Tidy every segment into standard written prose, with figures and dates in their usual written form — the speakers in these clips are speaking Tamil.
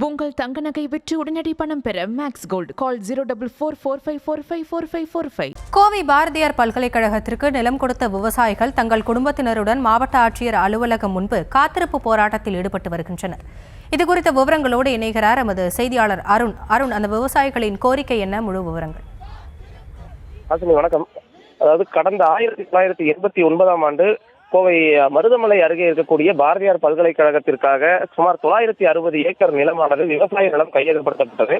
உங்கள் தங்க நகை விற்று உடனடி பணம் பெற மேக்ஸ் கோல்ட் கால் 04445454545. கோவை பாரதியார் பல்கலைக்கழகத்திற்கு நிலம் கொடுத்த விவசாயிகள் தங்கள் குடும்பத்தினருடன் மாவட்ட ஆட்சியர் அலுவலகம் முன்பு காத்திருப்பு போராட்டத்தில் ஈடுபட்டு வருகின்றனர். இதுகுறித்த விவரங்களோடு இணைகிறார் எமது செய்தியாளர் அருண். அந்த விவசாயிகளின் கோரிக்கை என்ன, முழு விவரங்கள்? வணக்கம். அதாவது கடந்த 1989ஆம் ஆண்டு கோவை மருதமலை அருகே இருக்கக்கூடிய பாரதியார் பல்கலைக்கழகத்திற்காக சுமார் 960 ஏக்கர் நிலமானது விவசாய நிலம் கையகப்படுத்தப்பட்டது.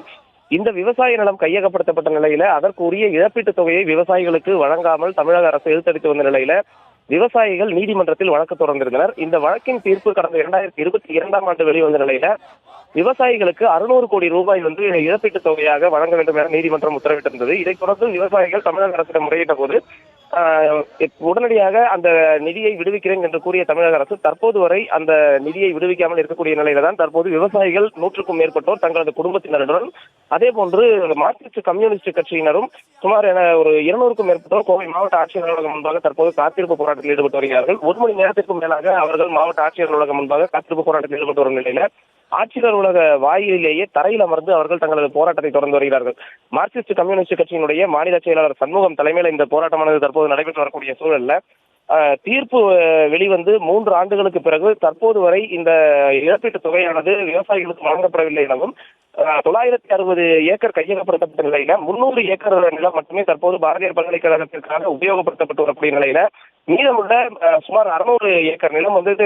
இந்த விவசாய நிலம் கையகப்படுத்தப்பட்ட நிலையில அதற்குரிய இழப்பீட்டுத் தொகையை விவசாயிகளுக்கு வழங்காமல் தமிழக அரசு இழுத்தடித்து வந்த நிலையில விவசாயிகள் நீதிமன்றத்தில் வழக்கு தொடர்ந்திருந்தனர். இந்த வழக்கின் தீர்ப்பு கடந்த 2022ஆம் ஆண்டு வெளிவந்த நிலையில விவசாயிகளுக்கு 600 கோடி ரூபாய் இழப்பீட்டுத் தொகையாக வழங்க வேண்டும் என நீதிமன்றம் உத்தரவிட்டிருந்தது. இதைத் தொடர்ந்து விவசாயிகள் தமிழக அரசிடம் முறையிட்ட போது உடனடியாக அந்த நிதியை விடுவிக்கிறேன் என்று கூறிய தமிழக அரசு தற்போது வரை அந்த நிதியை விடுவிக்காமல் இருக்கக்கூடிய நிலையில தான் தற்போது விவசாயிகள் 100க்கும் மேற்பட்டோர் தங்களது குடும்பத்தினருடன் அதே போன்று மார்க்சிஸ்ட் கம்யூனிஸ்ட் கட்சியினரும் சுமார் ஒரு 200க்கும் மேற்பட்டோர் கோவை மாவட்ட ஆட்சியர் அலுவலகம் முன்பாக தற்போது காத்திருப்பு போராட்டத்தில் ஈடுபட்டு வருகிறார்கள். 1 மணி நேரத்திற்கும் மேலாக அவர்கள் மாவட்ட ஆட்சியர் அலுவலகம் முன்பாக காத்திருப்பு போராட்டத்தில் ஈடுபட்டு வரும் நிலையில ஆட்சியர் அலுவலக வாயிலேயே தரையில் அமர்ந்து அவர்கள் தங்களது போராட்டத்தை தொடர்ந்து வருகிறார்கள். மார்க்சிஸ்ட் கம்யூனிஸ்ட் கட்சியினுடைய மாநில செயலாளர் சண்முகம் தலைமையில் இந்த போராட்டமானது தற்போது நடைபெற்று வரக்கூடிய சூழல்ல தீர்ப்பு வெளிவந்து 3 ஆண்டுகளுக்கு பிறகு தற்போது வரை இந்த இழப்பீட்டுத் தொகையானது விவசாயிகளுக்கு வழங்கப்படவில்லை எனவும் 960 ஏக்கர் கையகப்படுத்தப்பட்ட நிலையில 300 ஏக்கர் நிலம் மட்டுமே தற்போது பாரதியார் பல்கலைக்கழகத்திற்காக உபயோகப்படுத்தப்பட்டு வரக்கூடிய நிலையில மீதமுள்ள சுமார் 600 ஏக்கர் நிலம் அது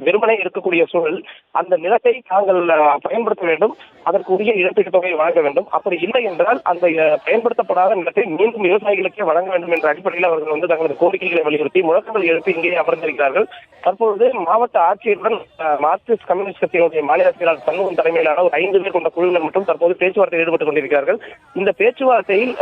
வெறுமனே இருக்கக்கூடிய சூழல். அந்த நிலத்தை தாங்கள் பயன்படுத்த வேண்டும், அதற்குரிய இழப்பீட்டுத் தொகையை வழங்க வேண்டும். அப்படி இல்லை என்றால் அந்த பயன்படுத்தப்படாத நிலத்தை மீண்டும் விவசாயிகளுக்கே வழங்க வேண்டும் என்ற அடிப்படையில் அவர்கள் தங்களது கோரிக்கைகளை வலியுறுத்தி முழக்கங்கள் எழுப்பி இங்கே அமர்ந்திருக்கிறார்கள். தற்பொழுது மாவட்ட ஆட்சியருடன் மார்க்சிஸ்ட் கம்யூனிஸ்ட் கட்சியினுடைய மாநில செயலாளர் சண்முகம் தலைமையிலான ஒரு 5 பேர் கொண்ட குழுவினர் மட்டும் தற்போது பேச்சுவார்த்தையில் ஈடுபட்டுக் கொண்டிருக்கிறார்கள். இந்த பேச்சுவார்த்தையில்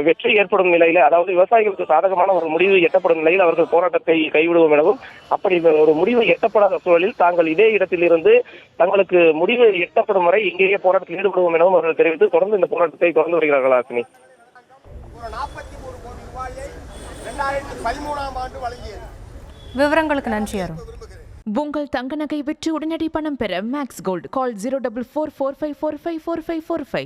வெற்றி ஏற்படும் நிலையில, அதாவது விவசாயிகளுக்கு சாதகமான ஒரு முடிவு எட்டப்படும் நிலையில் அவர்கள் போராட்டத்தை கைவிடுவோம் எனவும், அப்படி ஒரு முடிவு எட்டப்படாத சூழலில் தாங்கள் இதே இடத்தில் இருந்து தங்களுக்கு முடிவு எட்டப்படும் வரை இங்கேயே போராட்டத்தில் ஈடுபடுவோம் எனவும் அவர்கள் தெரிவித்து தொடர்ந்து இந்த போராட்டத்தை தொடர்ந்து வருகிறார்கள். ஆசினி, 43 கோடி ரூபாயை 2013ஆம் ஆண்டு வழங்கியது. விவரங்களுக்கு நன்றி அருண். உங்கள் தங்க நகை விற்று உடனடி பணம் பெற மேக்ஸ் கோல்ட் கால் 04445454545.